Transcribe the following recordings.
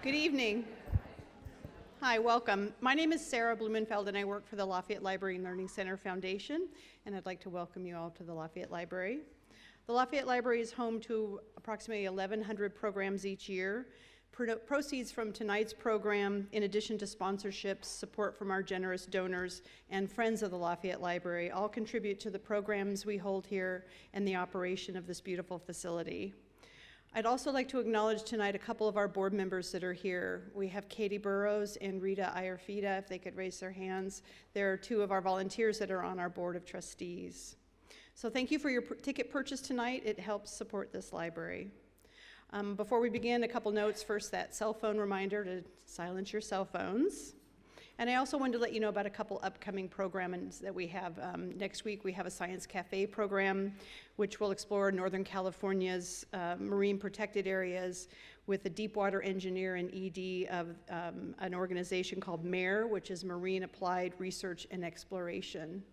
Good evening. Hi, welcome. My name is Sarah Blumenfeld, and I work for the Lafayette Library and Learning Center Foundation, and I'd like to welcome you all to the Lafayette Library. The Lafayette Library is home to approximately 1,100 programs each year. Proceeds from tonight's program, in addition to sponsorships, support from our generous donors, and friends of the Lafayette Library, all contribute to the programs we hold here and the operation of this beautiful facility. I'd also like to acknowledge tonight a couple of our board members that are here. We have Katie Burrows and Rita Ayerfida, if they could raise their hands. They're two of our volunteers that are on our board of trustees. So thank you for your ticket purchase tonight. It helps support this library. Before we begin, a couple notes. First, that cell phone reminder to silence your cell phones. And I also wanted to let you know about a couple upcoming programs that we have. Next week, we have a Science Cafe program, which will explore Northern California's marine protected areas with a deep water engineer and ED of an organization called MARE, which is Marine Applied Research and Exploration.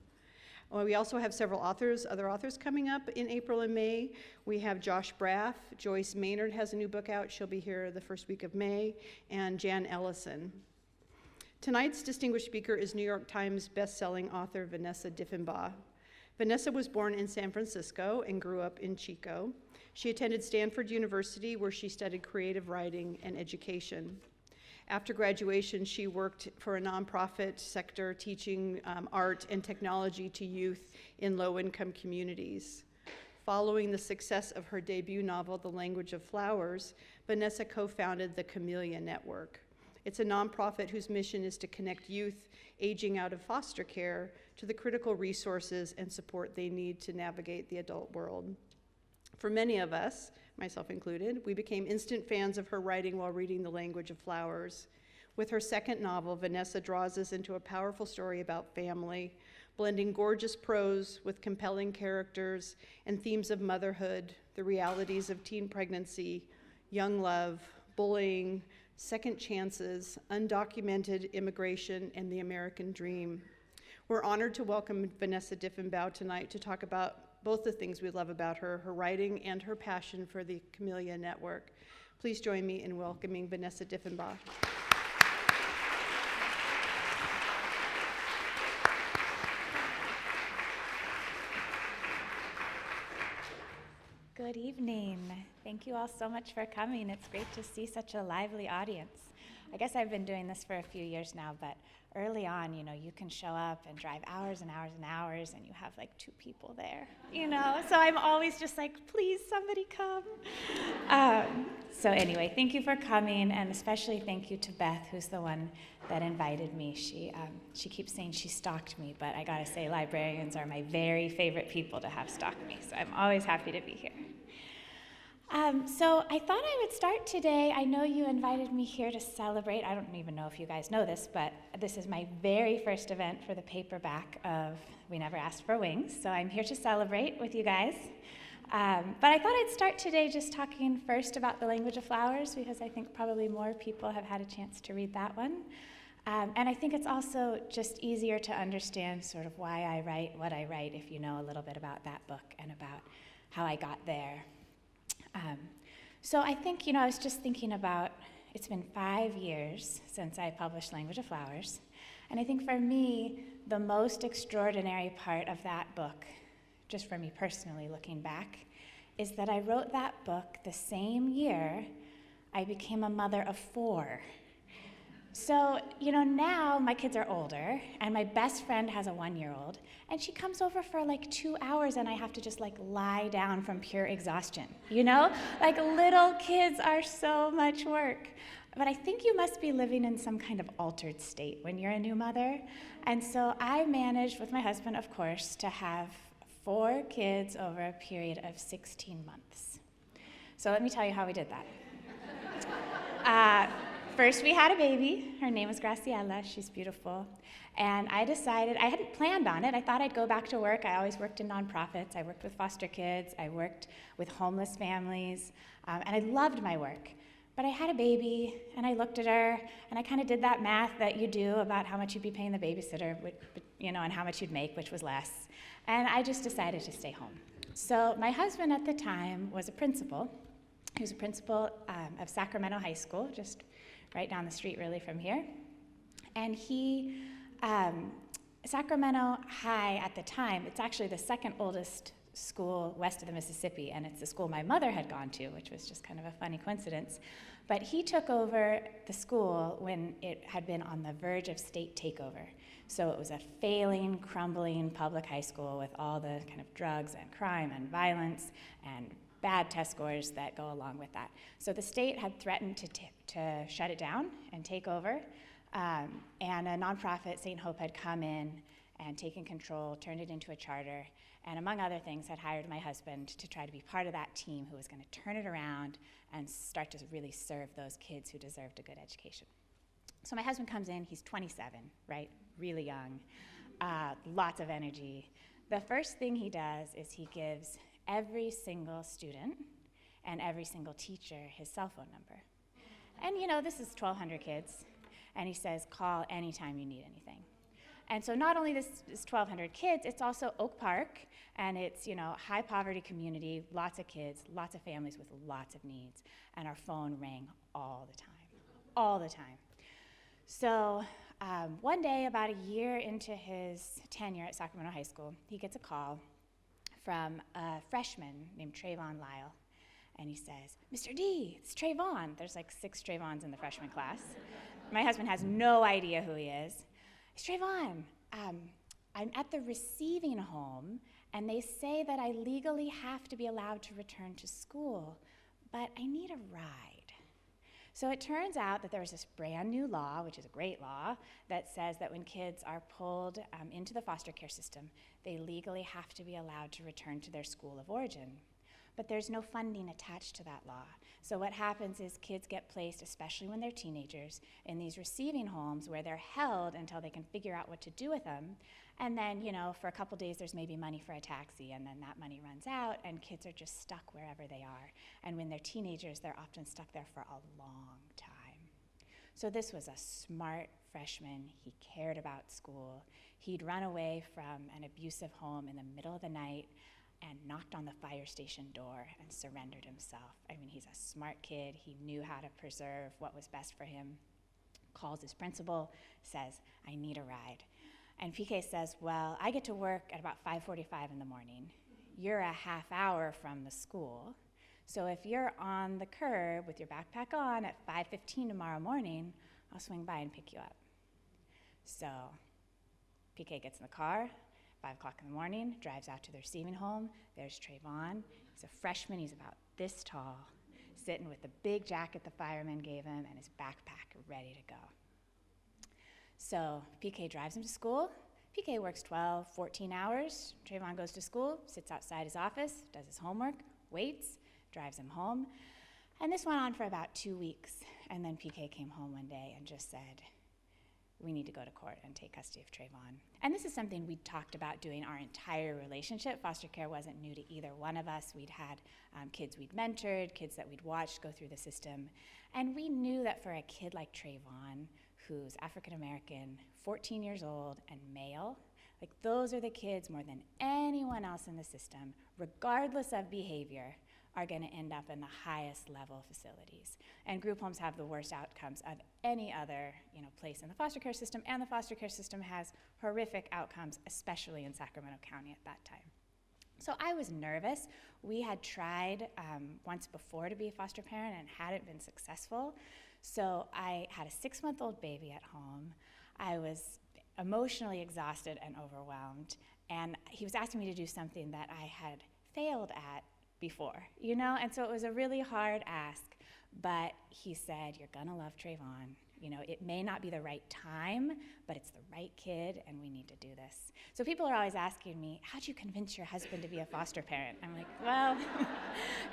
Well, we also have several other authors coming up in April and May. We have Josh Braff, Joyce Maynard has a new book out. She'll be here the first week of May, and Jan Ellison. Tonight's distinguished speaker is New York Times bestselling author Vanessa Diffenbaugh. Vanessa was born in San Francisco and grew up in Chico. She attended Stanford University, where she studied creative writing and education. After graduation, she worked for a nonprofit sector teaching art and technology to youth in low-income communities. Following the success of her debut novel, The Language of Flowers, Vanessa co-founded the Camellia Network. It's a nonprofit whose mission is to connect youth aging out of foster care to the critical resources and support they need to navigate the adult world. For many of us, myself included, we became instant fans of her writing while reading The Language of Flowers. With her second novel, Vanessa draws us into a powerful story about family, blending gorgeous prose with compelling characters and themes of motherhood, the realities of teen pregnancy, young love, bullying, second chances, undocumented immigration, and the American dream. We're honored to welcome Vanessa Diffenbaugh tonight to talk about both the things we love about her writing and her passion for the Camellia Network. Please join me in welcoming Vanessa Diffenbaugh. Good evening. Thank you all so much for coming. It's great to see such a lively audience. I guess I've been doing this for a few years now, but early on, you can show up and drive hours and hours and hours, and you have like 2 people there, So I'm always just like, please, somebody come. So anyway, thank you for coming, and especially thank you to Beth, who's the one that invited me. She keeps saying she stalked me, but I gotta say, librarians are my very favorite people to have stalk me, so I'm always happy to be here. So I thought I would start today. I know you invited me here to celebrate. I don't even know if you guys know this, but this is my very first event for the paperback of We Never Asked for Wings, so I'm here to celebrate with you guys. But I thought I'd start today just talking first about The Language of Flowers, because I think probably more people have had a chance to read that one. And I think it's also just easier to understand sort of why I write what I write if you know a little bit about that book and about how I got there. So I think, I was just thinking about, it's been 5 years since I published Language of Flowers, and I think for me, the most extraordinary part of that book, just for me personally looking back, is that I wrote that book the same year I became a mother of 4. So, now my kids are older, and my best friend has a 1-year-old, and she comes over for like 2 hours, and I have to just like lie down from pure exhaustion, Like little kids are so much work. But I think you must be living in some kind of altered state when you're a new mother. And so I managed, with my husband, of course, to have 4 kids over a period of 16 months. So let me tell you how we did that. First, we had a baby. Her name was Graciela. She's beautiful. And I decided, I hadn't planned on it. I thought I'd go back to work. I always worked in nonprofits. I worked with foster kids. I worked with homeless families. And I loved my work. But I had a baby, and I looked at her, and I kind of did that math that you do about how much you'd be paying the babysitter, and how much you'd make, which was less. And I just decided to stay home. So my husband at the time was a principal. He was a principal of Sacramento High School, just right down the street really from here. And he, Sacramento High at the time, it's actually the second oldest school west of the Mississippi, and it's the school my mother had gone to, which was just kind of a funny coincidence. But he took over the school when it had been on the verge of state takeover. So it was a failing, crumbling public high school with all the kind of drugs and crime and violence and bad test scores that go along with that. So the state had threatened to shut it down and take over, and a nonprofit, St. Hope, had come in and taken control, turned it into a charter, and among other things had hired my husband to try to be part of that team who was going to turn it around and start to really serve those kids who deserved a good education. So my husband comes in, he's 27, right? Really young, lots of energy. The first thing he does is he gives every single student and every single teacher his cell phone number. And you know, this is 1,200 kids, and he says, call anytime you need anything. And so not only this is 1,200 kids, it's also Oak Park, and it's, you know, high poverty community, lots of kids, lots of families with lots of needs, and our phone rang all the time. So one day, about a year into his tenure at Sacramento High School, he gets a call from a freshman named Trayvon Lyle, and he says, Mr. D, it's Trayvon. There's like 6 Trayvons in the freshman class. My husband has no idea who he is. It's Trayvon. I'm at the receiving home, and they say that I legally have to be allowed to return to school, but I need a ride. So it turns out that there's this brand new law, which is a great law, that says that when kids are pulled into the foster care system, they legally have to be allowed to return to their school of origin. But there's no funding attached to that law. So what happens is kids get placed, especially when they're teenagers, in these receiving homes where they're held until they can figure out what to do with them. And then, you know, for a couple days there's maybe money for a taxi, and then that money runs out, and kids are just stuck wherever they are. And when they're teenagers, they're often stuck there for a long time. So this was a smart freshman. He cared about school. He'd run away from an abusive home in the middle of the night and knocked on the fire station door and surrendered himself. I mean, he's a smart kid. He knew how to preserve what was best for him. Calls his principal, says, I need a ride. And PK says, well, I get to work at about 5:45 in the morning. You're a half hour from the school. So if you're on the curb with your backpack on at 5:15 tomorrow morning, I'll swing by and pick you up. So PK gets in the car, 5 o'clock in the morning, drives out to the receiving home. There's Trayvon. He's a freshman. He's about this tall, sitting with the big jacket the fireman gave him and his backpack ready to go. So PK drives him to school. PK works 12, 14 hours. Trayvon goes to school, sits outside his office, does his homework, waits, drives him home. And this went on for about 2 weeks. And then PK came home one day and just said, we need to go to court and take custody of Trayvon. And this is something we'd talked about doing our entire relationship. Foster care wasn't new to either one of us. We'd had kids we'd mentored, kids that we'd watched go through the system. And we knew that for a kid like Trayvon, who's African American, 14 years old, and male, like those are the kids more than anyone else in the system, regardless of behavior, are going to end up in the highest level facilities. And group homes have the worst outcomes of any other, place in the foster care system, and the foster care system has horrific outcomes, especially in Sacramento County at that time. So I was nervous. We had tried once before to be a foster parent and hadn't been successful. So I had a 6-month-old baby at home. I was emotionally exhausted and overwhelmed, and he was asking me to do something that I had failed at before, and so it was a really hard ask, but he said, you're gonna love Trayvon. It may not be the right time, but it's the right kid, and we need to do this. So people are always asking me, how'd you convince your husband to be a foster parent? I'm like, well,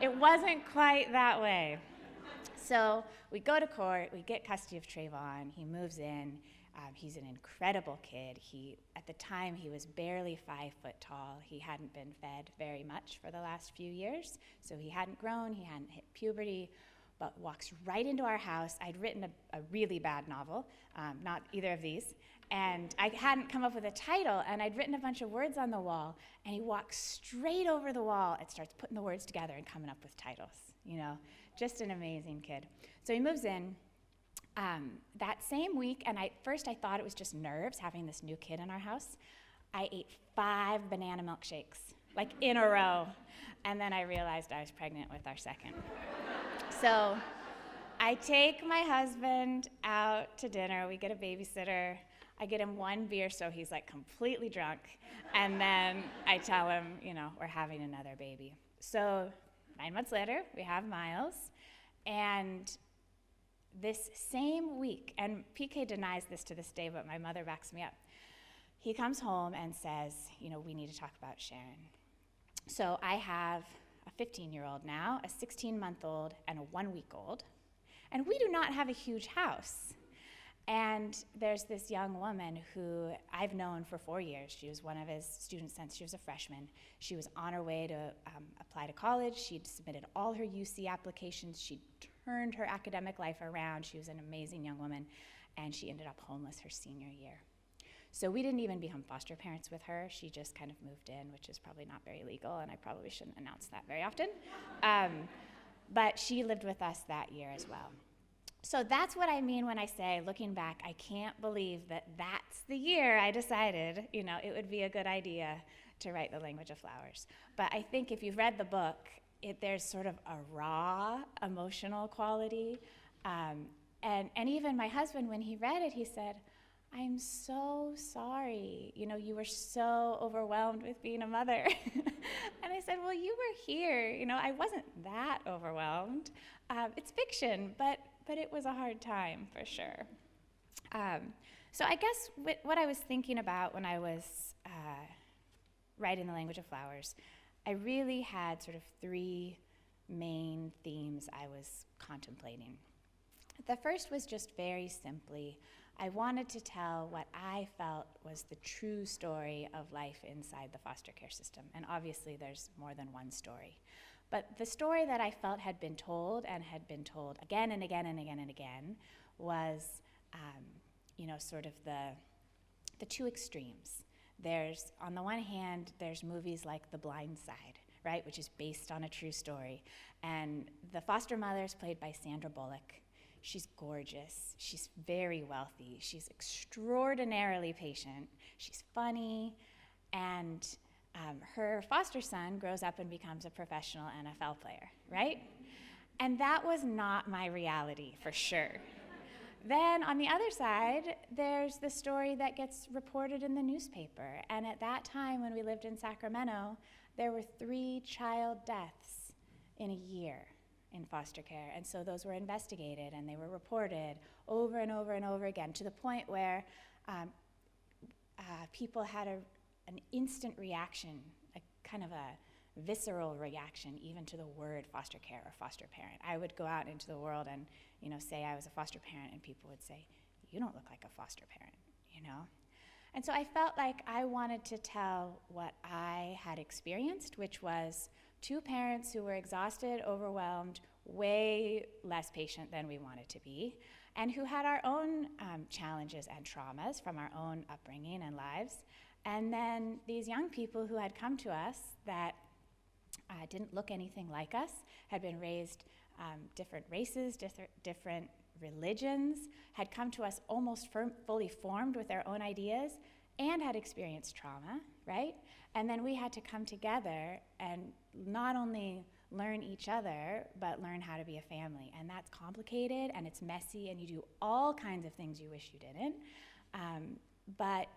it wasn't quite that way. So we go to court, we get custody of Trayvon, he moves in. He's an incredible kid. At the time, he was barely 5 foot tall. He hadn't been fed very much for the last few years, so he hadn't grown, he hadn't hit puberty, but walks right into our house. I'd written a really bad novel, not either of these, and I hadn't come up with a title, and I'd written a bunch of words on the wall, and he walks straight over the wall and starts putting the words together and coming up with titles, just an amazing kid. So he moves in. That same week, and first I thought it was just nerves having this new kid in our house, I ate 5 banana milkshakes, like in a row. And then I realized I was pregnant with our second. So I take my husband out to dinner. We get a babysitter. I get him 1 beer so he's like completely drunk. And then I tell him, we're having another baby. So 9 months later, we have Miles. And this same week, and PK denies this to this day, but my mother backs me up. He comes home and says, we need to talk about Sharon. So I have a 15-year-old now, a 16-month-old, and a 1-week-old. And we do not have a huge house. And there's this young woman who I've known for 4 years. She was one of his students since she was a freshman. She was on her way to apply to college. She'd submitted all her UC applications. She'd turned her academic life around. She was an amazing young woman, and she ended up homeless her senior year. So we didn't even become foster parents with her. She just kind of moved in, which is probably not very legal, and I probably shouldn't announce that very often. But she lived with us that year as well. So that's what I mean when I say, looking back, I can't believe that that's the year I decided, it would be a good idea to write The Language of Flowers. But I think if you've read the book, there's sort of a raw emotional quality. And even my husband, when he read it, he said, I'm so sorry. You were so overwhelmed with being a mother. And I said, well, you were here. I wasn't that overwhelmed. It's fiction, but it was a hard time for sure. So I guess what I was thinking about when I was writing The Language of Flowers, I really had sort of 3 main themes I was contemplating. The first was just very simply, I wanted to tell what I felt was the true story of life inside the foster care system. And obviously there's more than one story. But the story that I felt had been told and had been told again and again and again and again was, sort of the 2 extremes. There's, on the one hand, there's movies like The Blind Side, right, which is based on a true story. And the foster mother is played by Sandra Bullock. She's gorgeous. She's very wealthy. She's extraordinarily patient. She's funny. And her foster son grows up and becomes a professional NFL player, right? And that was not my reality, for sure. Then on the other side, there's the story that gets reported in the newspaper. And at that time, when we lived in Sacramento, there were 3 child deaths in a year in foster care. And so those were investigated and they were reported over and over and over again, to the point where people had an instant reaction, a kind of a visceral reaction even to the word foster care or foster parent. I would go out into the world and say I was a foster parent, and people would say, you don't look like a foster parent, And so I felt like I wanted to tell what I had experienced, which was 2 parents who were exhausted, overwhelmed, way less patient than we wanted to be, and who had our own challenges and traumas from our own upbringing and lives. And then these young people who had come to us that didn't look anything like us, had been raised different races, different religions, had come to us almost fully formed with their own ideas, and had experienced trauma, right? And then we had to come together and not only learn each other, but learn how to be a family. And that's complicated, and it's messy, and you do all kinds of things you wish you didn't. But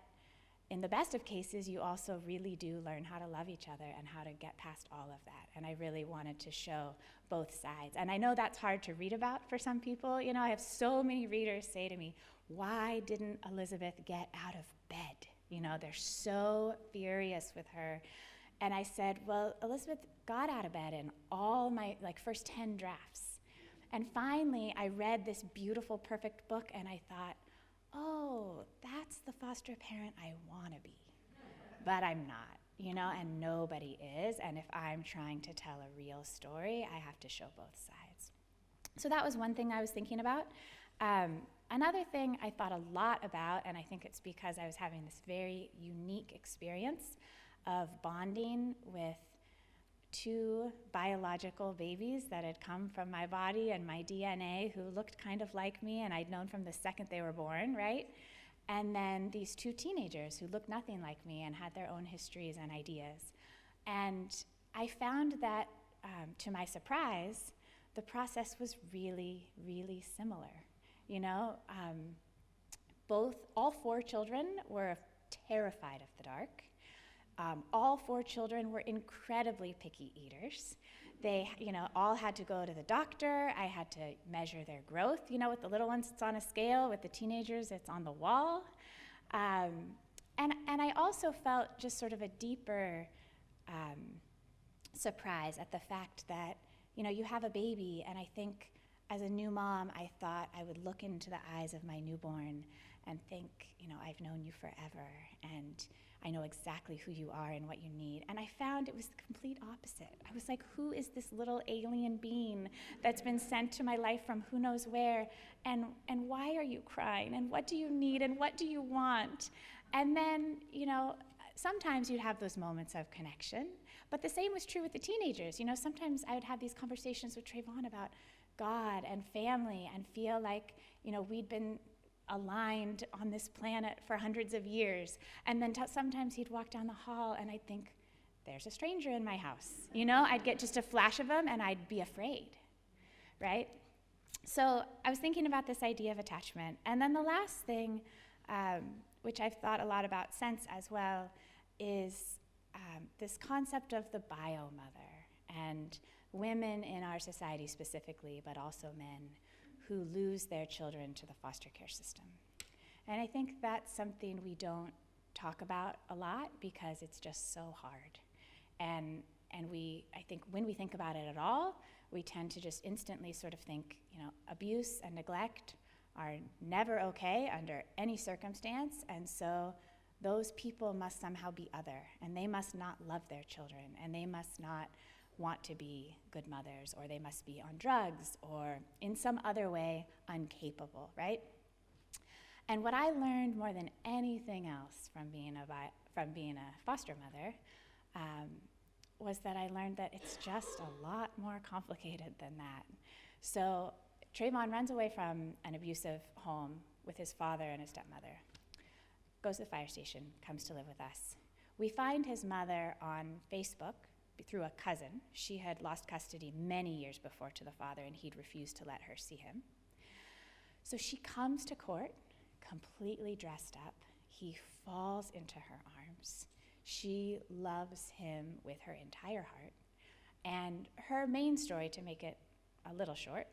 in the best of cases, you also really do learn how to love each other and how to get past all of that. And I really wanted to show both sides. And I know that's hard to read about for some people. I have so many readers say to me, why didn't Elizabeth get out of bed? They're so furious with her. And I said, well, Elizabeth got out of bed in all my first 10 drafts. And finally, I read this beautiful, perfect book, and I thought, oh, that's the foster parent I want to be. But I'm not, and nobody is. And if I'm trying to tell a real story, I have to show both sides. So that was one thing I was thinking about. Another thing I thought a lot about, and I think it's because I was having this very unique experience of bonding with 2 biological babies that had come from my body and my DNA who looked kind of like me, and I'd known from the second they were born, right? And then these 2 teenagers who looked nothing like me and had their own histories and ideas. And I found that, to my surprise, the process was really, really similar. You know, all 4 children were terrified of the dark. All 4 children were incredibly picky eaters. They, all had to go to the doctor. I had to measure their growth. With the little ones, it's on a scale. With the teenagers, it's on the wall. And I also felt just sort of a deeper surprise at the fact that, you have a baby, and I think as a new mom, I thought I would look into the eyes of my newborn and think, I've known you forever, and I know exactly who you are and what you need. And I found it was the complete opposite. I was like, who is this little alien being that's been sent to my life from who knows where? And why are you crying? And what do you need? And what do you want? And then, sometimes you'd have those moments of connection. But the same was true with the teenagers. Sometimes I would have these conversations with Trayvon about God and family and feel like, we'd been aligned on this planet for hundreds of years. And then sometimes he'd walk down the hall and I'd think, there's a stranger in my house. I'd get just a flash of him and I'd be afraid, right? So I was thinking about this idea of attachment. And then the last thing, which I've thought a lot about since as well, is this concept of the bio-mother and women in our society specifically, but also men, who lose their children to the foster care system. And I think that's something we don't talk about a lot because it's just so hard. And I think when we think about it at all, we tend to just instantly sort of think, abuse and neglect are never okay under any circumstance, and so those people must somehow be other, and they must not love their children, and they must not want to be good mothers, or they must be on drugs, or in some other way incapable, right? And what I learned more than anything else from being a foster mother was that I learned that it's just a lot more complicated than that. So Trayvon runs away from an abusive home with his father and his stepmother, goes to the fire station, comes to live with us. We find his mother on Facebook through a cousin. She had lost custody many years before to the father, and he'd refused to let her see him. So she comes to court, completely dressed up. He falls into her arms. She loves him with her entire heart. And her main story, to make it a little short,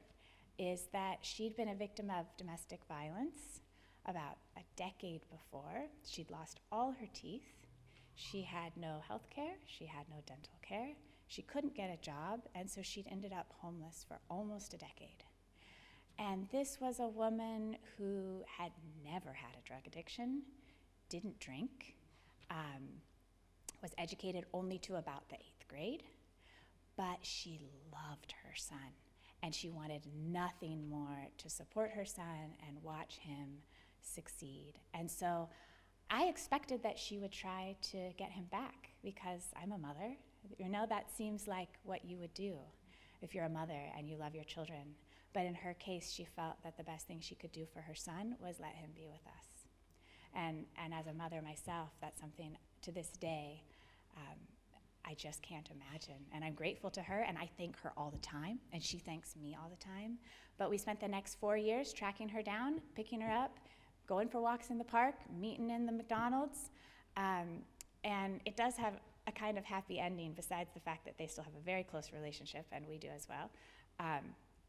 is that she'd been a victim of domestic violence about a decade before. She'd lost all her teeth. She had no health care, she had no dental care, she couldn't get a job, and so she'd ended up homeless for almost a decade. And this was a woman who had never had a drug addiction, didn't drink, was educated only to about the 8th grade, but she loved her son, and she wanted nothing more to support her son and watch him succeed. And so I expected that she would try to get him back because I'm a mother. That seems like what you would do if you're a mother and you love your children. But in her case, she felt that the best thing she could do for her son was let him be with us. And as a mother myself, that's something to this day I just can't imagine. And I'm grateful to her, and I thank her all the time, and she thanks me all the time. But we spent the next 4 years tracking her down, picking her up, going for walks in the park, meeting in the McDonald's, and it does have a kind of happy ending besides the fact that they still have a very close relationship, and we do as well.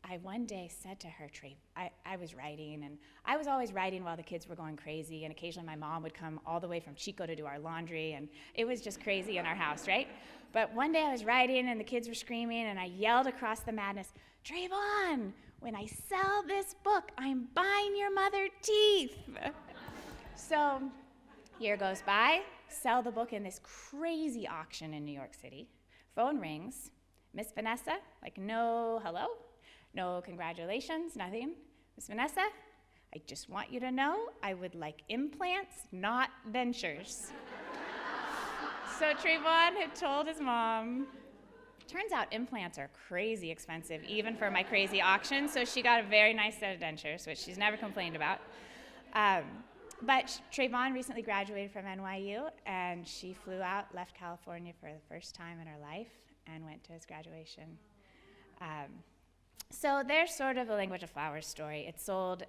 I one day said to her, I was writing, and I was always writing while the kids were going crazy, and occasionally my mom would come all the way from Chico to do our laundry, and it was just crazy in our house, right? But one day I was writing, and the kids were screaming, and I yelled across the madness, Trayvon, when I sell this book, I'm buying your mother teeth. So year goes by, sell the book in this crazy auction in New York City. Phone rings. Miss Vanessa, like no hello, no congratulations, nothing. Miss Vanessa, I just want you to know I would like implants, not dentures. So Trayvon had told his mom, Turns out implants are crazy expensive, even for my crazy auction, so she got a very nice set of dentures, which she's never complained about. But Trayvon recently graduated from NYU, and she flew out, left California for the first time in her life, and went to his graduation. So there's sort of a Language of Flowers story. It sold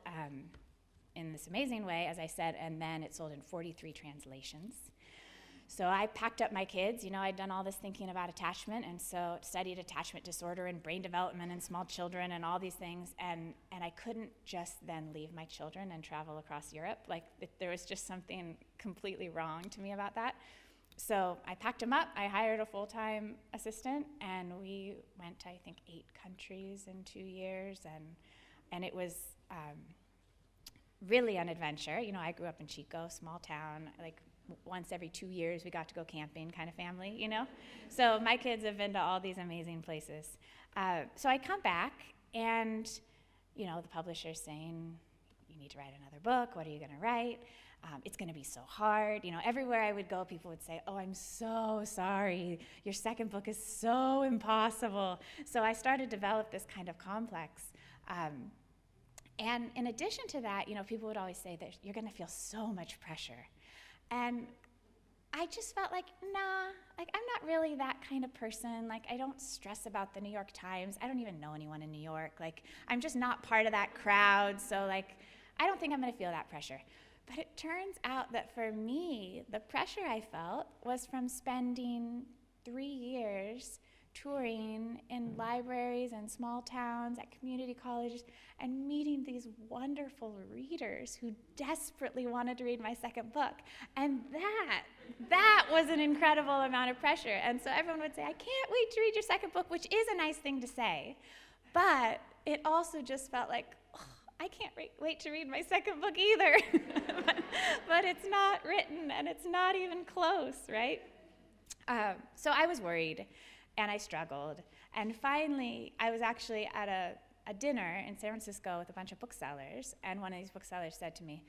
in this amazing way, as I said, and then it sold in 43 translations. So I packed up my kids. You know, I'd done all this thinking about attachment, and so studied attachment disorder and brain development in small children and all these things, and I couldn't just then leave my children and travel across Europe. Like, there was just something completely wrong to me about that. So I packed them up, I hired a full-time assistant, and we went to, I think, 8 countries in 2 years, and it was really an adventure. You know, I grew up in Chico, small town, like, once every 2 years we got to go camping kind of family, you know? So my kids have been to all these amazing places. So I come back and, you know, the publisher's saying, you need to write another book, what are you gonna write? It's gonna be so hard. You know, everywhere I would go, people would say, oh, I'm so sorry, your second book is so impossible. So I started to develop this kind of complex. And in addition to that, you know, people would always say that you're gonna feel so much pressure. And I just felt like, nah, like, I'm not really that kind of person. Like, I don't stress about the New York Times. I don't even know anyone in New York. Like, I'm just not part of that crowd. So, like, I don't think I'm gonna feel that pressure. But it turns out that for me, the pressure I felt was from spending 3 years touring in libraries and small towns, at community colleges, and meeting these wonderful readers who desperately wanted to read my second book. And that was an incredible amount of pressure. And so everyone would say, I can't wait to read your second book, which is a nice thing to say. But it also just felt like, oh, I can't wait to read my second book either. but it's not written, and it's not even close, right? So I was worried. And I struggled. And finally, I was actually at a dinner in San Francisco with a bunch of booksellers, and one of these booksellers said to me,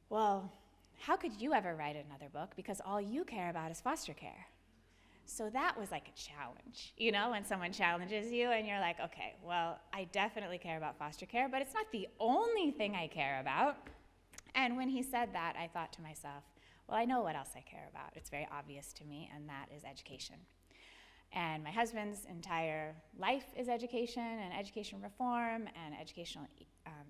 well, how could you ever write another book? Because all you care about is foster care. So that was like a challenge, you know, when someone challenges you and you're like, okay, well, I definitely care about foster care, but it's not the only thing I care about. And when he said that, I thought to myself, well, I know what else I care about. It's very obvious to me, and that is education. And my husband's entire life is education and education reform and educational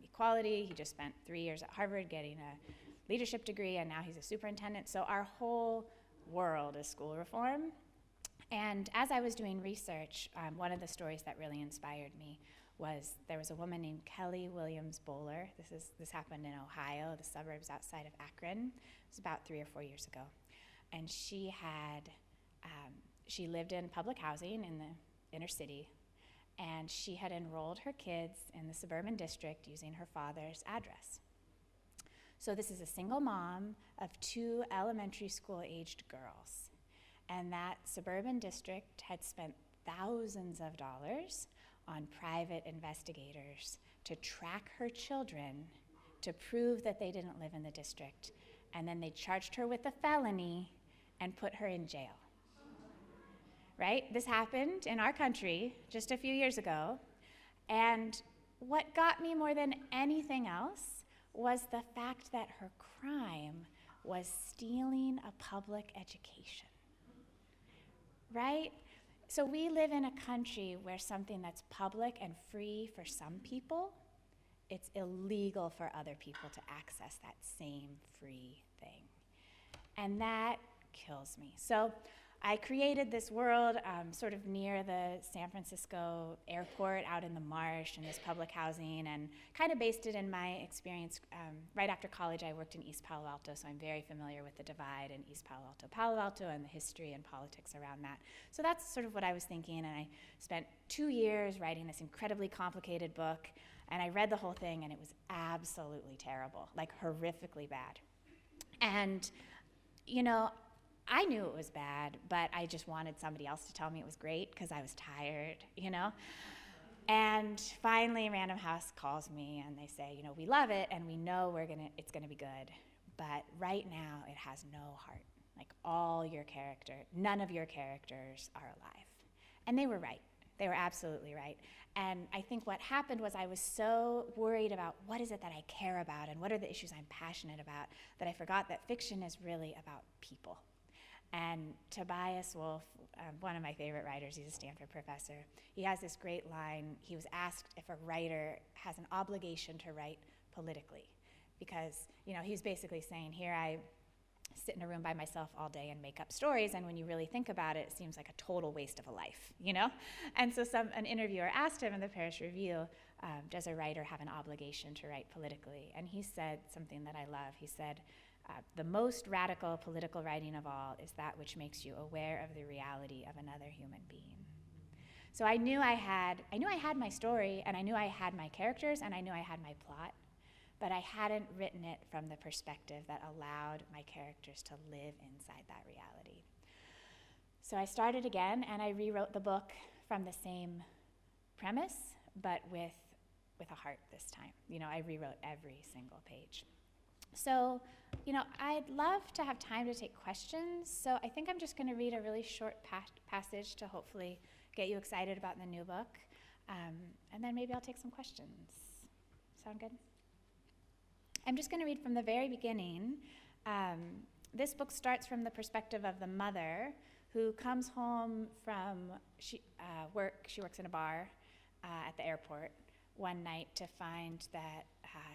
equality. He just spent 3 years at Harvard getting a leadership degree, and now he's a superintendent. So our whole world is school reform. And as I was doing research, one of the stories that really inspired me was there was a woman named Kelly Williams Bowler. This happened in Ohio, the suburbs outside of Akron. It was about 3 or 4 years ago. And she lived in public housing in the inner city, and she had enrolled her kids in the suburban district using her father's address. So this is a single mom of 2 elementary school-aged girls, and that suburban district had spent thousands of dollars on private investigators to track her children to prove that they didn't live in the district, and then they charged her with a felony and put her in jail. Right? This happened in our country just a few years ago, and what got me more than anything else was the fact that her crime was stealing a public education. Right? So we live in a country where something that's public and free for some people, it's illegal for other people to access that same free thing. And that kills me. So I created this world sort of near the San Francisco airport, out in the marsh, in this public housing, and kind of based it in my experience. Right after college, I worked in East Palo Alto, so I'm very familiar with the divide in East Palo Alto, and the history and politics around that. So that's sort of what I was thinking, and I spent 2 years writing this incredibly complicated book, and I read the whole thing, and it was absolutely terrible, like horrifically bad. And, you know, I knew it was bad, but I just wanted somebody else to tell me it was great because I was tired, you know? And finally, Random House calls me and they say, you know, we love it and we know it's gonna be good, but right now it has no heart. Like none of your characters are alive. And they were right. They were absolutely right. And I think what happened was I was so worried about what is it that I care about and what are the issues I'm passionate about that I forgot that fiction is really about people. And Tobias Wolff, one of my favorite writers, he's a Stanford professor, he has this great line. He was asked if a writer has an obligation to write politically. Because, he was basically saying, here I sit in a room by myself all day and make up stories, and when you really think about it, it seems like a total waste of a life, And so an interviewer asked him in the Paris Review, does a writer have an obligation to write politically? And he said something that I love. He said, the most radical political writing of all is that which makes you aware of the reality of another human being. So I knew I had my story, and I knew I had my characters, and I knew I had my plot, but I hadn't written it from the perspective that allowed my characters to live inside that reality. So I started again, and I rewrote the book from the same premise, but with a heart this time. I rewrote every single page. So, I'd love to have time to take questions, so I think I'm just going to read a really short passage to hopefully get you excited about the new book, and then maybe I'll take some questions. Sound good? I'm just going to read from the very beginning. This book starts from the perspective of the mother who comes home from work. She works in a bar at the airport one night to find that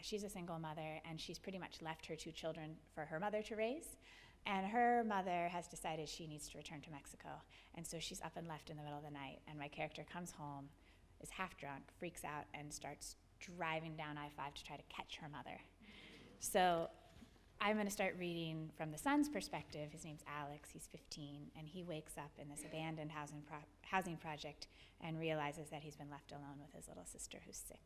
she's a single mother and she's pretty much left her 2 children for her mother to raise. And her mother has decided she needs to return to Mexico. And so she's up and left in the middle of the night. And my character comes home, is half drunk, freaks out, and starts driving down I-5 to try to catch her mother. So I'm going to start reading from the son's perspective. His name's Alex. He's 15, and he wakes up in this abandoned housing project and realizes that he's been left alone with his little sister, who's 6.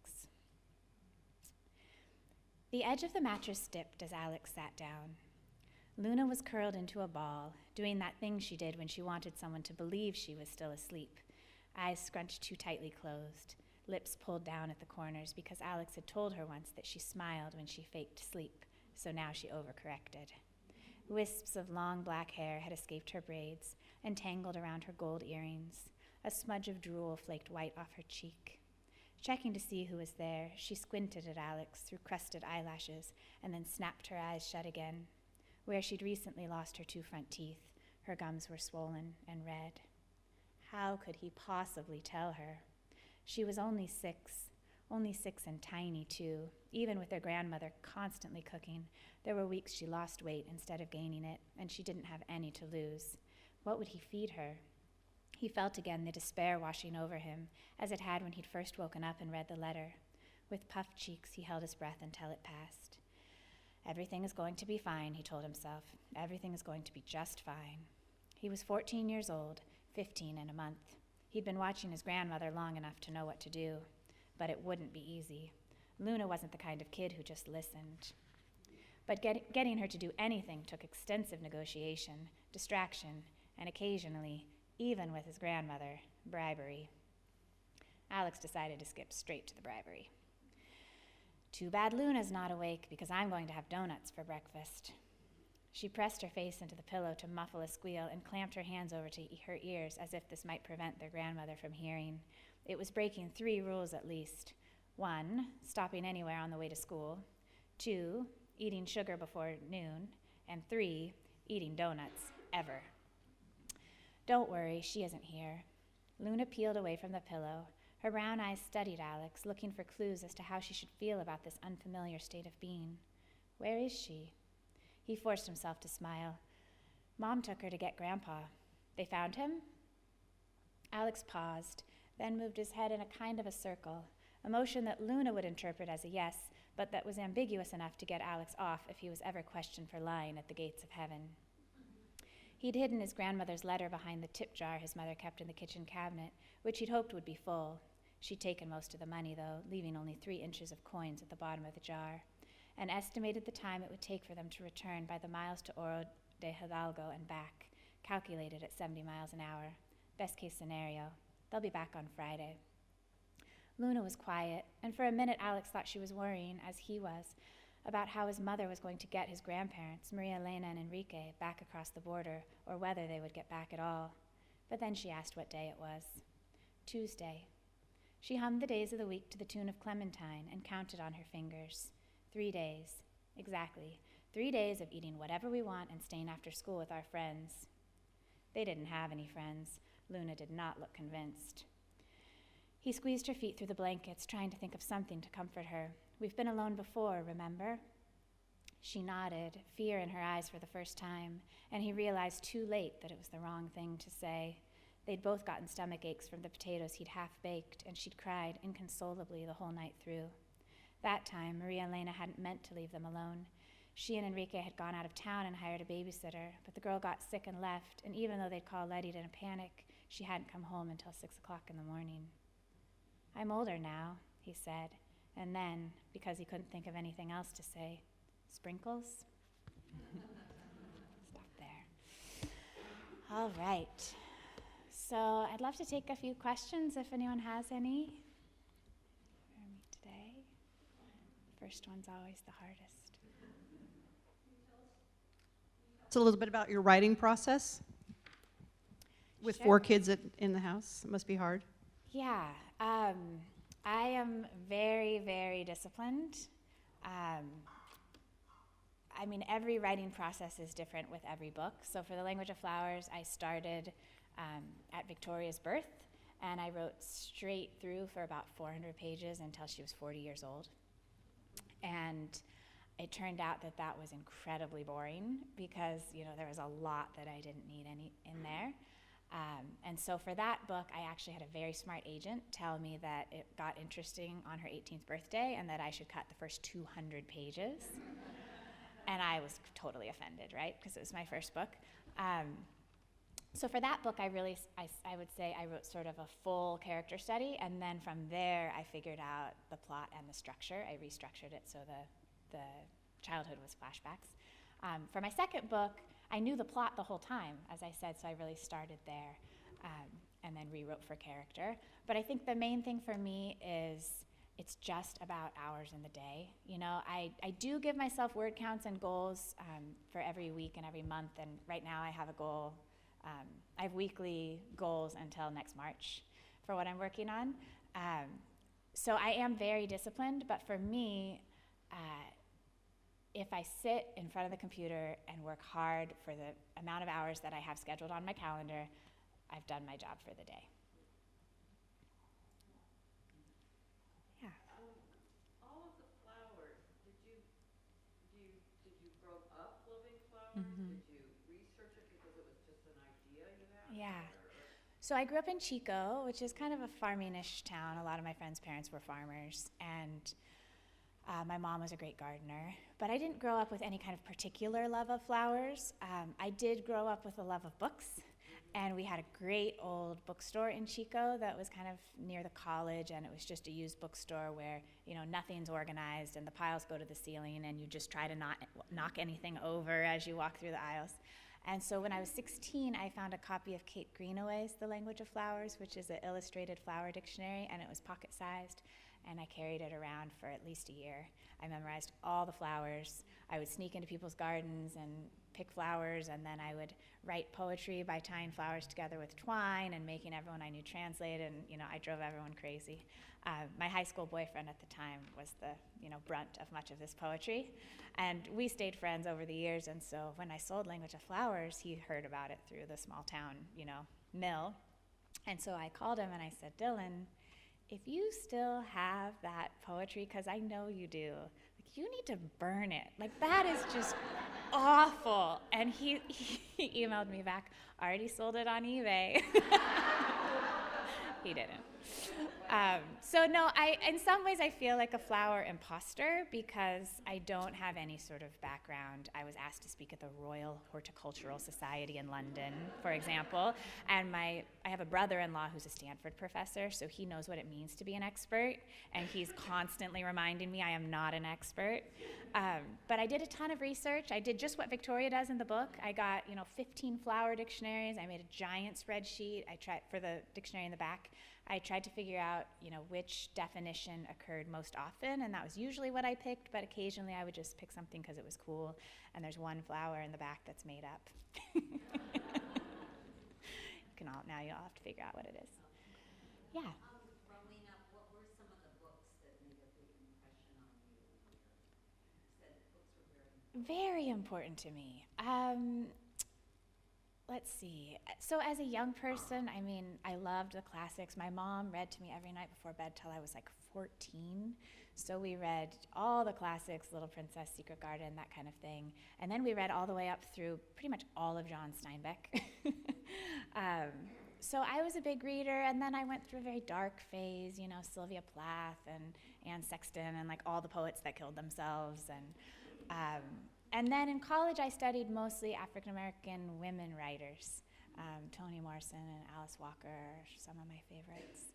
The edge of the mattress dipped as Alex sat down. Luna was curled into a ball, doing that thing she did when she wanted someone to believe she was still asleep. Eyes scrunched too tightly closed, lips pulled down at the corners because Alex had told her once that she smiled when she faked sleep, so now she overcorrected. Wisps of long black hair had escaped her braids and tangled around her gold earrings. A smudge of drool flaked white off her cheek. Checking to see who was there, she squinted at Alex through crusted eyelashes and then snapped her eyes shut again. Where she'd recently lost her 2 front teeth, her gums were swollen and red. How could he possibly tell her? She was only 6 and tiny too. Even with their grandmother constantly cooking, there were weeks she lost weight instead of gaining it, and she didn't have any to lose. What would he feed her? He felt again the despair washing over him, as it had when he'd first woken up and read the letter. With puffed cheeks, he held his breath until it passed. Everything is going to be fine, he told himself. Everything is going to be just fine. He was 14 years old, 15 in a month. He'd been watching his grandmother long enough to know what to do, but it wouldn't be easy. Luna wasn't the kind of kid who just listened. But getting her to do anything took extensive negotiation, distraction, and occasionally, even with his grandmother, bribery. Alex decided to skip straight to the bribery. Too bad Luna's not awake because I'm going to have donuts for breakfast. She pressed her face into the pillow to muffle a squeal and clamped her hands over to her ears as if this might prevent their grandmother from hearing. It was breaking 3 rules at least. 1, stopping anywhere on the way to school. 2, eating sugar before noon. And 3, eating donuts, ever. Don't worry, she isn't here. Luna peeled away from the pillow. Her brown eyes studied Alex, looking for clues as to how she should feel about this unfamiliar state of being. Where is she? He forced himself to smile. Mom took her to get Grandpa. They found him? Alex paused, then moved his head in a kind of a circle, a motion that Luna would interpret as a yes, but that was ambiguous enough to get Alex off if he was ever questioned for lying at the gates of heaven. He'd hidden his grandmother's letter behind the tip jar his mother kept in the kitchen cabinet, which he'd hoped would be full. She'd taken most of the money, though, leaving only 3 inches of coins at the bottom of the jar, and estimated the time it would take for them to return by the miles to Oro de Hidalgo and back, calculated at 70 miles an hour. Best case scenario, they'll be back on Friday. Luna was quiet, and for a minute Alex thought she was worrying, as he was, about how his mother was going to get his grandparents, Maria Elena and Enrique, back across the border, or whether they would get back at all. But then she asked what day it was. Tuesday. She hummed the days of the week to the tune of Clementine and counted on her fingers. 3 days, exactly. 3 days of eating whatever we want and staying after school with our friends. They didn't have any friends. Luna did not look convinced. He squeezed her feet through the blankets, trying to think of something to comfort her. We've been alone before, remember? She nodded, fear in her eyes for the first time, and he realized too late that it was the wrong thing to say. They'd both gotten stomach aches from the potatoes he'd half-baked, and she'd cried inconsolably the whole night through. That time, Maria Elena hadn't meant to leave them alone. She and Enrique had gone out of town and hired a babysitter, but the girl got sick and left, and even though they'd called Letty in a panic, she hadn't come home until 6 o'clock in the morning. I'm older now, he said, and then, because he couldn't think of anything else to say, sprinkles? Stop there. All right. So I'd love to take a few questions if anyone has any for me today. First one's always the hardest. It's a little bit about your writing process with Sure. 4 kids in the house. It must be hard. Yeah, I am very, very disciplined. Every writing process is different with every book. So for The Language of Flowers, I started at Victoria's birth, and I wrote straight through for about 400 pages until she was 40 years old. And it turned out that that was incredibly boring because, there was a lot that I didn't need any in there. And so for that book, I actually had a very smart agent tell me that it got interesting on her 18th birthday and that I should cut the first 200 pages. And I was totally offended, right? Because it was my first book. So for that book, I would say I wrote sort of a full character study, and then from there, I figured out the plot and the structure. I restructured it so the childhood was flashbacks. For my second book, I knew the plot the whole time, as I said, so I really started there and then rewrote for character. But I think the main thing for me is it's just about hours in the day. I do give myself word counts and goals for every week and every month, and right now I have a goal. I have weekly goals until next March for what I'm working on. So I am very disciplined, but for me, if I sit in front of the computer and work hard for the amount of hours that I have scheduled on my calendar, I've done my job for the day. Yeah. All of the flowers, did you grow up loving flowers? Mm-hmm. Did you research it because it was just an idea you had? Yeah. So I grew up in Chico, which is kind of a farming-ish town. A lot of my friends' parents were farmers, and my mom was a great gardener. But I didn't grow up with any kind of particular love of flowers. I did grow up with a love of books, and we had a great old bookstore in Chico that was kind of near the college, and it was just a used bookstore where, nothing's organized, and the piles go to the ceiling, and you just try to not knock anything over as you walk through the aisles. And so when I was 16, I found a copy of Kate Greenaway's The Language of Flowers, which is an illustrated flower dictionary, and it was pocket-sized, and I carried it around for at least a year. I memorized all the flowers. I would sneak into people's gardens and pick flowers, and then I would write poetry by tying flowers together with twine and making everyone I knew translate, and I drove everyone crazy. My high school boyfriend at the time was the brunt of much of this poetry, and we stayed friends over the years, and so when I sold Language of Flowers, he heard about it through the small town, mill, and so I called him and I said, Dylan, if you still have that poetry, because I know you do, you need to burn it. That is just awful. And he emailed me back, already sold it on eBay. He didn't. So no, in some ways I feel like a flower imposter because I don't have any sort of background. I was asked to speak at the Royal Horticultural Society in London, for example, and I have a brother-in-law who's a Stanford professor, so he knows what it means to be an expert, and he's constantly reminding me I am not an expert. But I did a ton of research. I did just what Victoria does in the book. I got 15 flower dictionaries. I made a giant spreadsheet. I tried for the dictionary in the back. I tried to figure out, which definition occurred most often, and that was usually what I picked, but occasionally I would just pick something because it was cool, and there's one flower in the back that's made up. Now you'll have to figure out what it is. Yeah. Growing up, what were some of the books that made a big impression on you? You said books were very important. Very important to me. Let's see. So as a young person, I mean, I loved the classics. My mom read to me every night before bed till I was like 14. So we read all the classics, Little Princess, Secret Garden, that kind of thing. And then we read all the way up through pretty much all of John Steinbeck. So I was a big reader, and then I went through a very dark phase, you know, Sylvia Plath and Anne Sexton and like all the poets that killed themselves. And then in college, I studied mostly African-American women writers. Toni Morrison and Alice Walker are some of my favorites.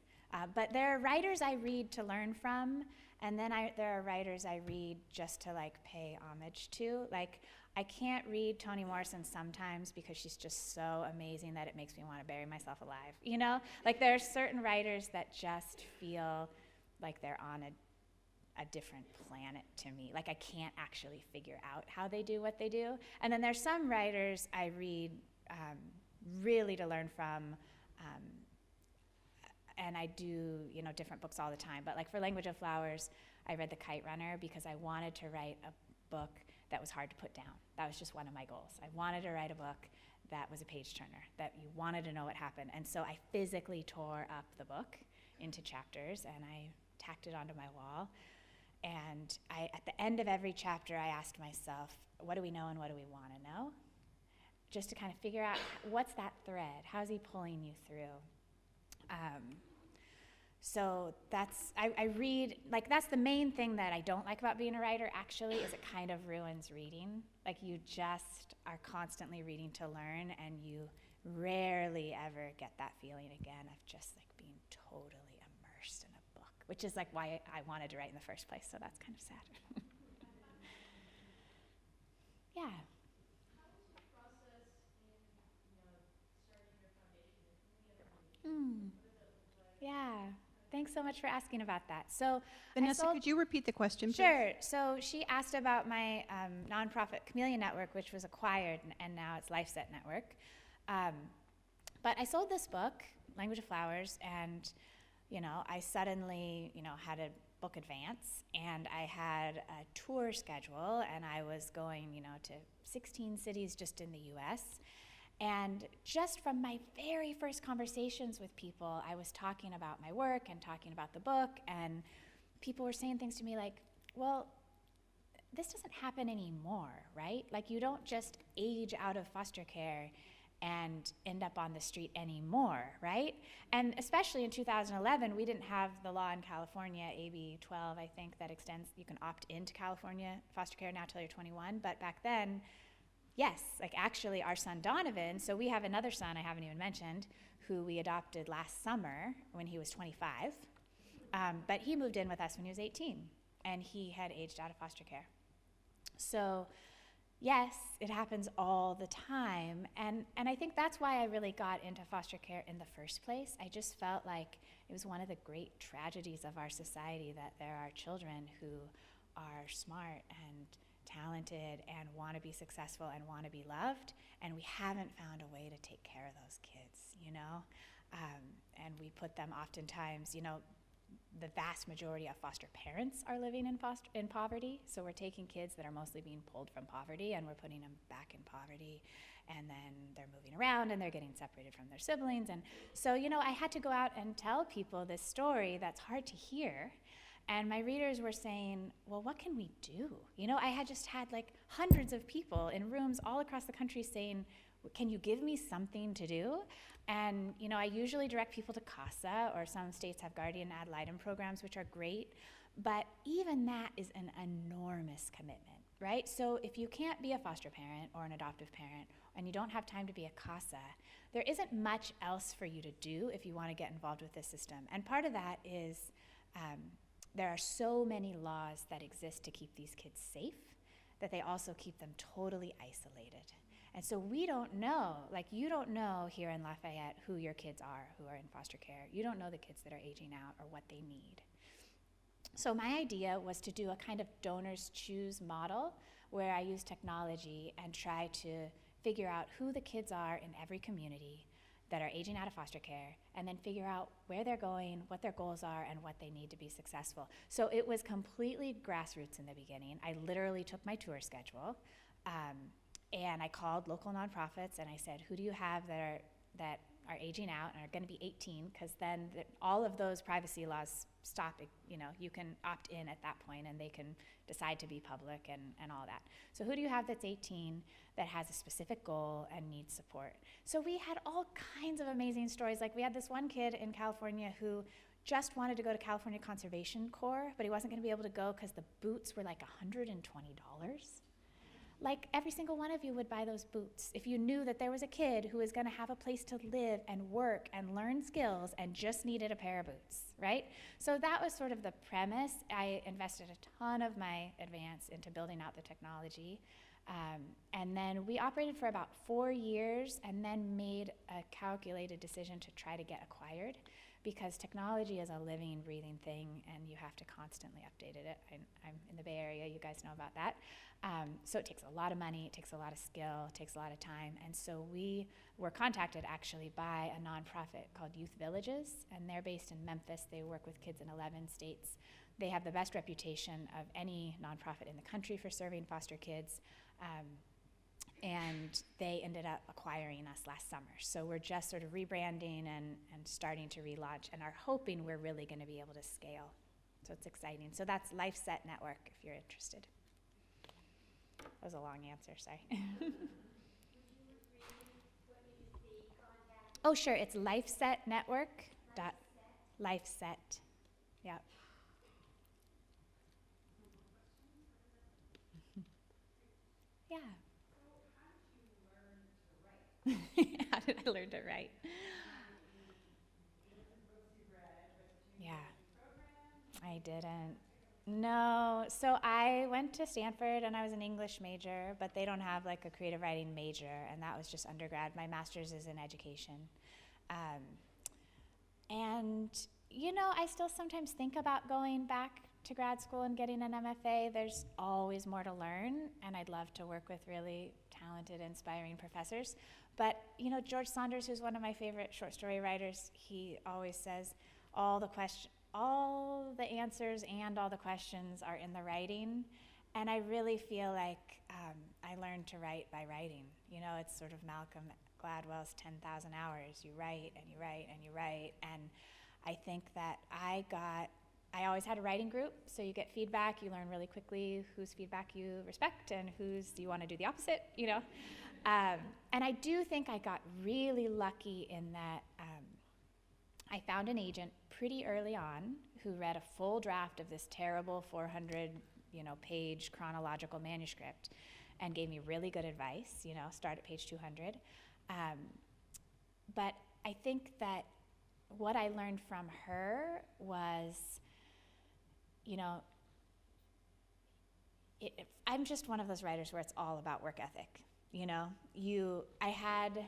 But there are writers I read to learn from, and then there are writers I read just to like pay homage to. Like, I can't read Toni Morrison sometimes because she's just so amazing that it makes me want to bury myself alive, you know? Like, there are certain writers that just feel like they're on a different planet to me. Like, I can't actually figure out how they do what they do. And then there's some writers I read really to learn from, and I do, you know, different books all the time. But like for Language of Flowers, I read The Kite Runner because I wanted to write a book that was hard to put down. That was just one of my goals. I wanted to write a book that was a page turner, that you wanted to know what happened. And so I physically tore up the book into chapters and I tacked it onto my wall. And at the end of every chapter, I asked myself, what do we know and what do we want to know? Just to kind of figure out what's that thread? How's he pulling you through? So I read, like that's the main thing that I don't like about being a writer actually, is it kind of ruins reading. Like you just are constantly reading to learn and you rarely ever get that feeling again of just like being totally immersed in a book, which is like why I wanted to write in the first place, so that's kind of sad. Yeah. How was your process in, starting your foundation and Camellia Network? What did that look like? Yeah. Thanks so much for asking about that. So, Vanessa, could you repeat the question, please? Sure. So she asked about my nonprofit Camellia Network, which was acquired, and now it's Lafayette Network. But I sold this book, Language of Flowers, and I suddenly had a book advance, and I had a tour schedule, and I was going to 16 cities just in the U.S. And just from my very first conversations with people, I was talking about my work and talking about the book, and people were saying things to me like, well, this doesn't happen anymore, right? Like, you don't just age out of foster care and end up on the street anymore, right? And especially in 2011, we didn't have the law in California, AB 12, I think, that extends, you can opt into California foster care now till you're 21, but back then, yes, like actually our son Donovan, so we have another son I haven't even mentioned, who we adopted last summer when he was 25, but he moved in with us when he was 18, and he had aged out of foster care. So yes, it happens all the time, and I think that's why I really got into foster care in the first place. I just felt like it was one of the great tragedies of our society that there are children who are smart and talented and want to be successful and want to be loved, and we haven't found a way to take care of those kids, and we put them oftentimes, the vast majority of foster parents are living in poverty, so we're taking kids that are mostly being pulled from poverty and we're putting them back in poverty, and then they're moving around and they're getting separated from their siblings, and so I had to go out and tell people this story that's hard to hear. And my readers were saying, well, what can we do? I had just had like hundreds of people in rooms all across the country saying, can you give me something to do? And, I usually direct people to CASA, or some states have guardian ad litem programs, which are great. But even that is an enormous commitment, right? So if you can't be a foster parent or an adoptive parent, and you don't have time to be a CASA, there isn't much else for you to do if you want to get involved with this system. And part of that is, there are so many laws that exist to keep these kids safe that they also keep them totally isolated. And so we don't know, like you don't know here in Lafayette who your kids are who are in foster care. You don't know the kids that are aging out or what they need. So my idea was to do a kind of donors choose model where I use technology and try to figure out who the kids are in every community, that are aging out of foster care, and then figure out where they're going, what their goals are, and what they need to be successful. So it was completely grassroots in the beginning. I literally took my tour schedule, and I called local nonprofits, and I said, who do you have that are aging out and are going to be 18? Because then all of those privacy laws stop. You can opt in at that point, and they can decide to be public and all that. So who do you have that's 18 that has a specific goal and needs support? So we had all kinds of amazing stories. Like, we had this one kid in California who just wanted to go to California Conservation Corps, but he wasn't going to be able to go because the boots were like $120. Like, every single one of you would buy those boots if you knew that there was a kid who was going to have a place to live and work and learn skills and just needed a pair of boots, right? So that was sort of the premise. I invested a ton of my advance into building out the technology. And then we operated for about 4 years and then made a calculated decision to try to get acquired, because technology is a living, breathing thing, and you have to constantly update it. I'm in the Bay Area, you guys know about that. So it takes a lot of money, it takes a lot of skill, it takes a lot of time. And so we were contacted actually by a nonprofit called Youth Villages, and they're based in Memphis. They work with kids in 11 states. They have the best reputation of any nonprofit in the country for serving foster kids. And they ended up acquiring us last summer. So we're just sort of rebranding and starting to relaunch, and are hoping we're really going to be able to scale. So it's exciting. So that's Lafayette Network, if you're interested. That was a long answer, sorry. Oh, sure, it's Lafayette Network. Lafayette, yeah. Yeah. How did I learn to write? Yeah, I didn't. No, so I went to Stanford and I was an English major, but they don't have like a creative writing major, and that was just undergrad. My master's is in education. And, I still sometimes think about going back to grad school and getting an MFA. There's always more to learn, and I'd love to work with really talented, inspiring professors. But, George Saunders, who's one of my favorite short story writers, he always says all the answers and all the questions are in the writing. And I really feel like I learned to write by writing. It's sort of Malcolm Gladwell's 10,000 hours. You write and you write and you write. And I think that I always had a writing group, so you get feedback, you learn really quickly whose feedback you respect and whose you want to do the opposite, And I do think I got really lucky in that I found an agent pretty early on who read a full draft of this terrible 400, page chronological manuscript and gave me really good advice, start at page 200. But I think that what I learned from her was, I'm just one of those writers where it's all about work ethic. I had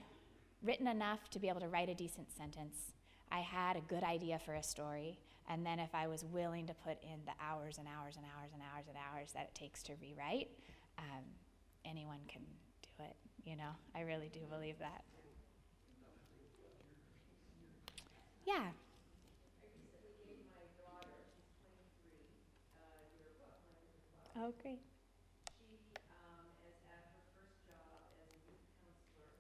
written enough to be able to write a decent sentence. I had a good idea for a story, and then if I was willing to put in the hours and hours and hours and hours and hours that it takes to rewrite, anyone can do it. I really do believe that. Yeah. I recently gave my daughter, she's 23, your book, My Different Flower. Oh, great. She is at her first job as a youth counselor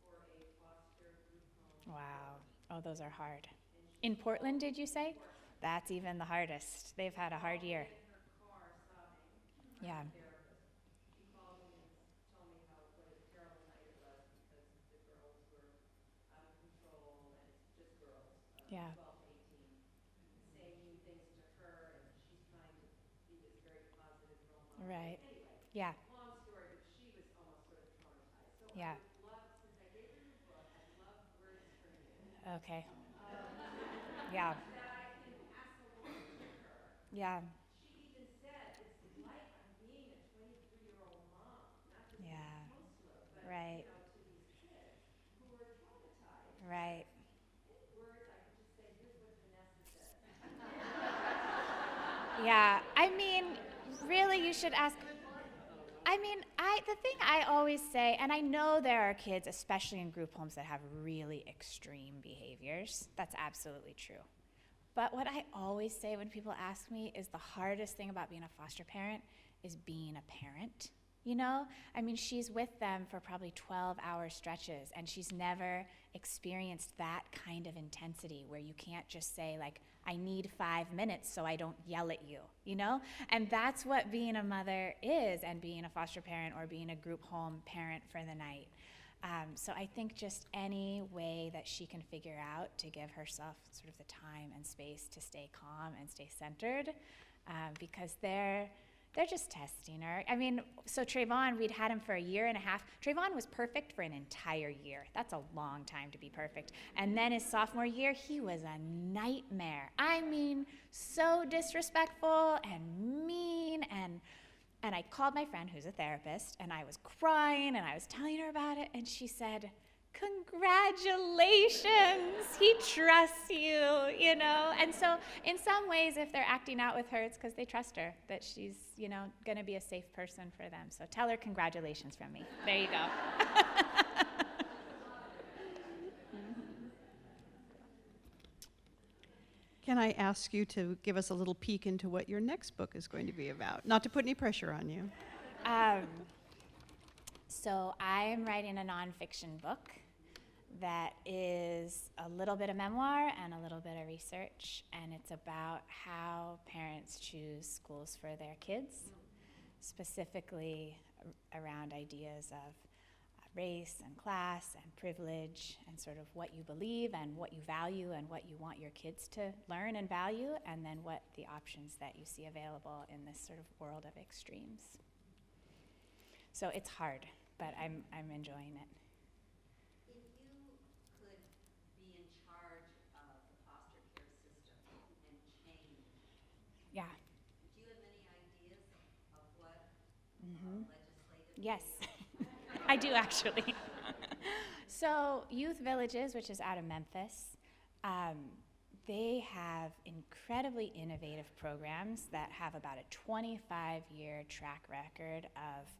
for a foster group home. Wow. Oh, those are hard. In Portland, did you say? That's even the hardest. They've had a hard year. In her car sobbing. Yeah. I'm a therapist. She called me and told me what a terrible night it was because the girls were out of control, and it's just girls, Yeah. 12 to 18, saying mean things to her, and she's trying to be this very positive role model. Right. Anyway, Yeah. long story, but she was almost sort of traumatized. So Yeah. I would love, since I gave her your book, I'd love words from you. Okay. Yeah. That I can pass along to her. Yeah. She even said, it's like I'm being a 23-year-old mom, not just Yeah. a counselor, but Right. to these kids who are traumatized. Right. Any words I could just say, here's what Vanessa said. Yeah. I mean, really, you should ask. I mean, the thing I always say, and I know there are kids, especially in group homes, that have really extreme behaviors. That's absolutely true. But what I always say when people ask me is the hardest thing about being a foster parent is being a parent. You know? I mean, she's with them for probably 12-hour stretches, and she's never experienced that kind of intensity where you can't just say, like, I need 5 minutes so I don't yell at you, you know? And that's what being a mother is, and being a foster parent or being a group home parent for the night. So I think just any way that she can figure out to give herself sort of the time and space to stay calm and stay centered, because they're just testing her. I mean, so Trayvon, we'd had him for a year and a half. Trayvon was perfect for an entire year. That's a long time to be perfect. And then his sophomore year, he was a nightmare. I mean, so disrespectful and mean. And I called my friend who's a therapist, and I was crying, and I was telling her about it, and she said, congratulations, he trusts you, you know? And so in some ways, if they're acting out with her, it's because they trust her, that she's, you know, going to be a safe person for them. So tell her congratulations from me. There you go. Can I ask you to give us a little peek into what your next book is going to be about? Not to put any pressure on you. So I'm writing a nonfiction book that is a little bit of memoir and a little bit of research, and it's about how parents choose schools for their kids, specifically around ideas of race and class and privilege and sort of what you believe and what you value and what you want your kids to learn and value, and then what the options that you see available in this sort of world of extremes. So it's hard, but I'm enjoying it. If you could be in charge of the foster care system and change, Yeah. do you have any ideas of what legislative? Yes, I do actually. So Youth Villages, which is out of Memphis, they have incredibly innovative programs that have about a 25-year track record of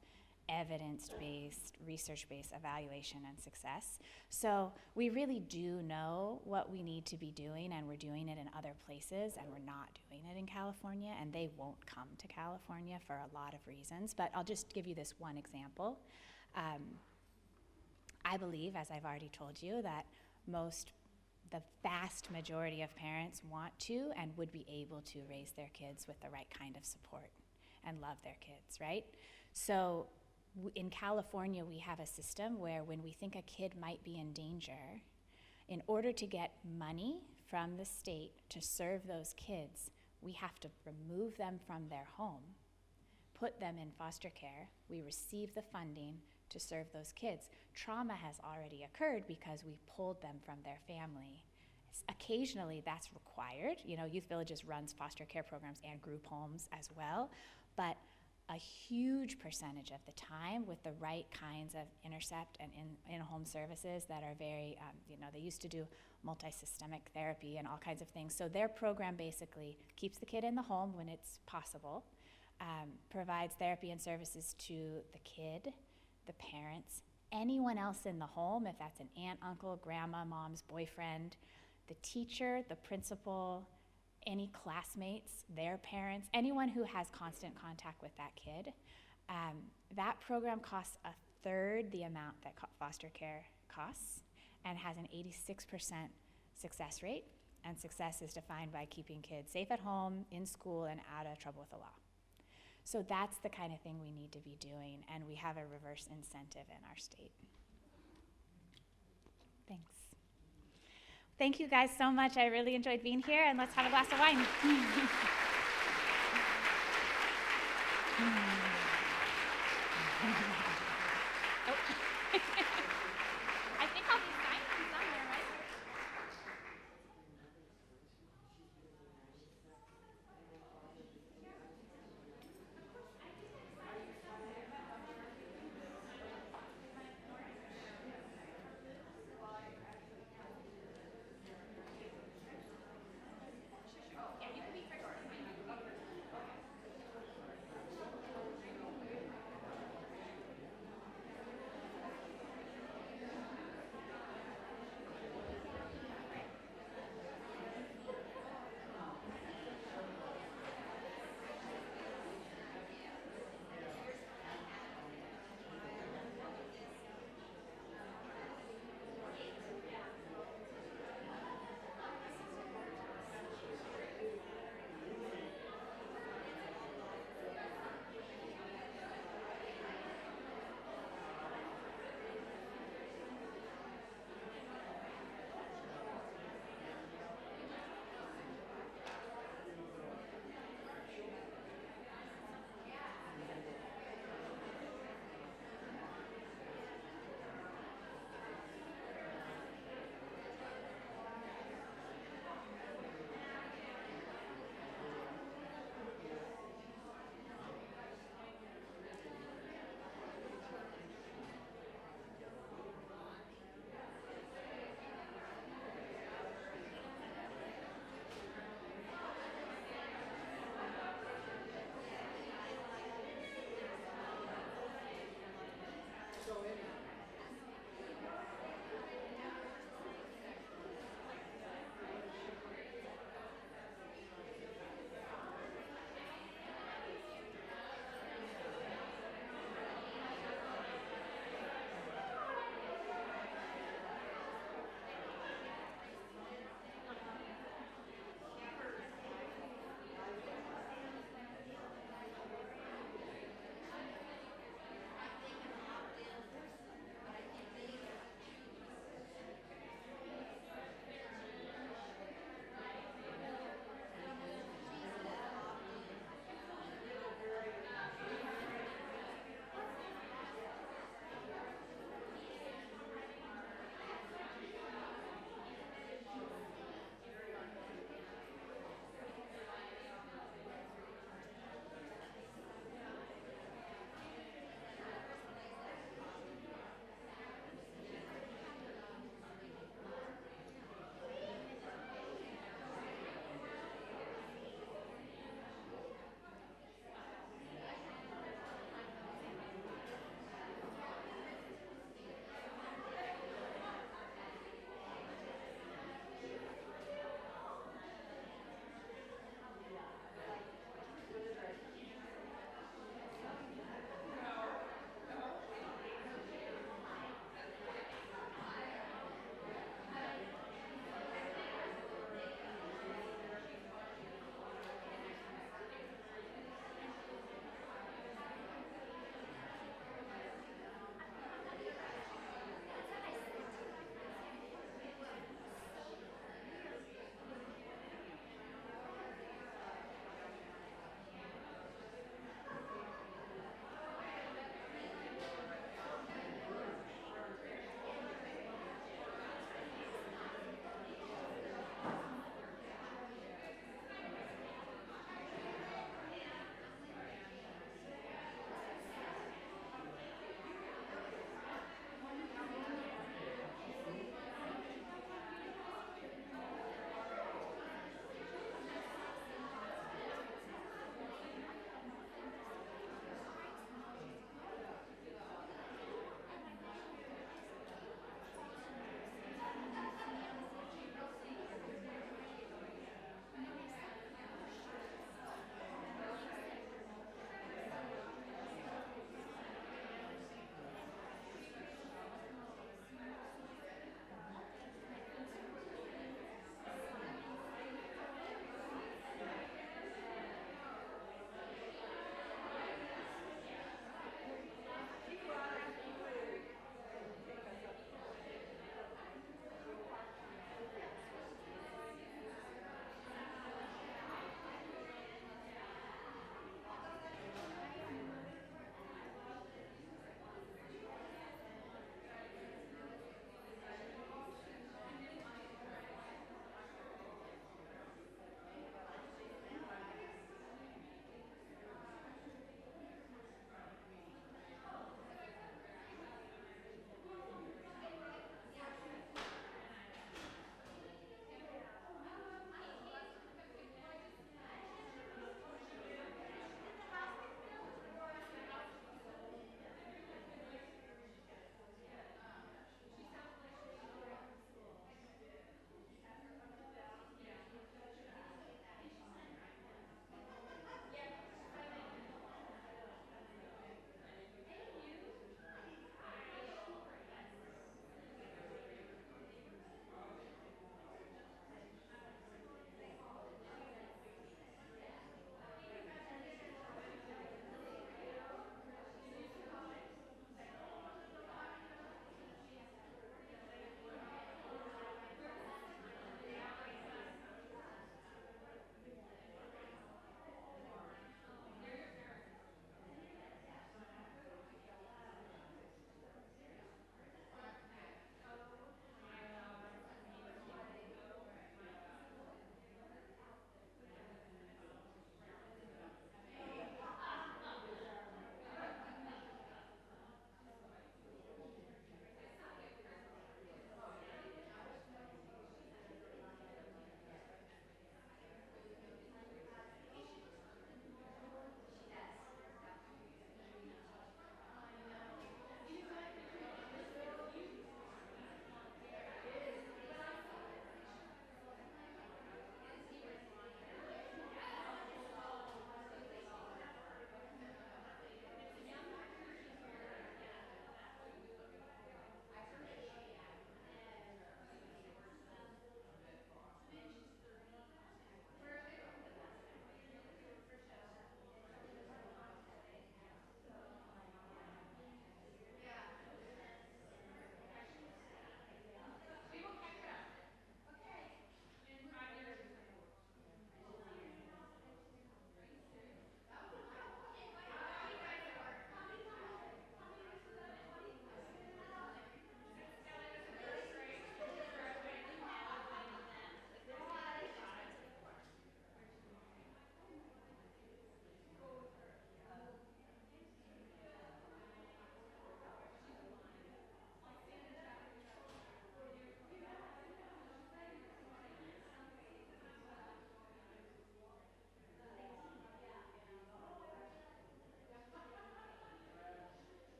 evidence-based, research-based evaluation and success. So we really do know what we need to be doing, and we're doing it in other places, and we're not doing it in California, and they won't come to California for a lot of reasons. But I'll just give you this one example. I believe, as I've already told you, that the vast majority of parents want to and would be able to raise their kids with the right kind of support and love their kids, right? So in California, we have a system where when we think a kid might be in danger, in order to get money from the state to serve those kids, we have to remove them from their home, put them in foster care, we receive the funding to serve those kids. Trauma has already occurred because we pulled them from their family. Occasionally that's required. You know, Youth Villages runs foster care programs and group homes as well, but a huge percentage of the time with the right kinds of intercept and in-home services that are very, they used to do multi-systemic therapy and all kinds of things. So their program basically keeps the kid in the home when it's possible, provides therapy and services to the kid, the parents, anyone else in the home, if that's an aunt, uncle, grandma, mom's boyfriend, the teacher, the principal, any classmates, their parents, anyone who has constant contact with that kid. That program costs a third the amount that foster care costs and has an 86% success rate. And success is defined by keeping kids safe at home, in school, and out of trouble with the law. So that's the kind of thing we need to be doing, and we have a reverse incentive in our state. Thanks. Thank you guys so much. I really enjoyed being here, and let's have a glass of wine.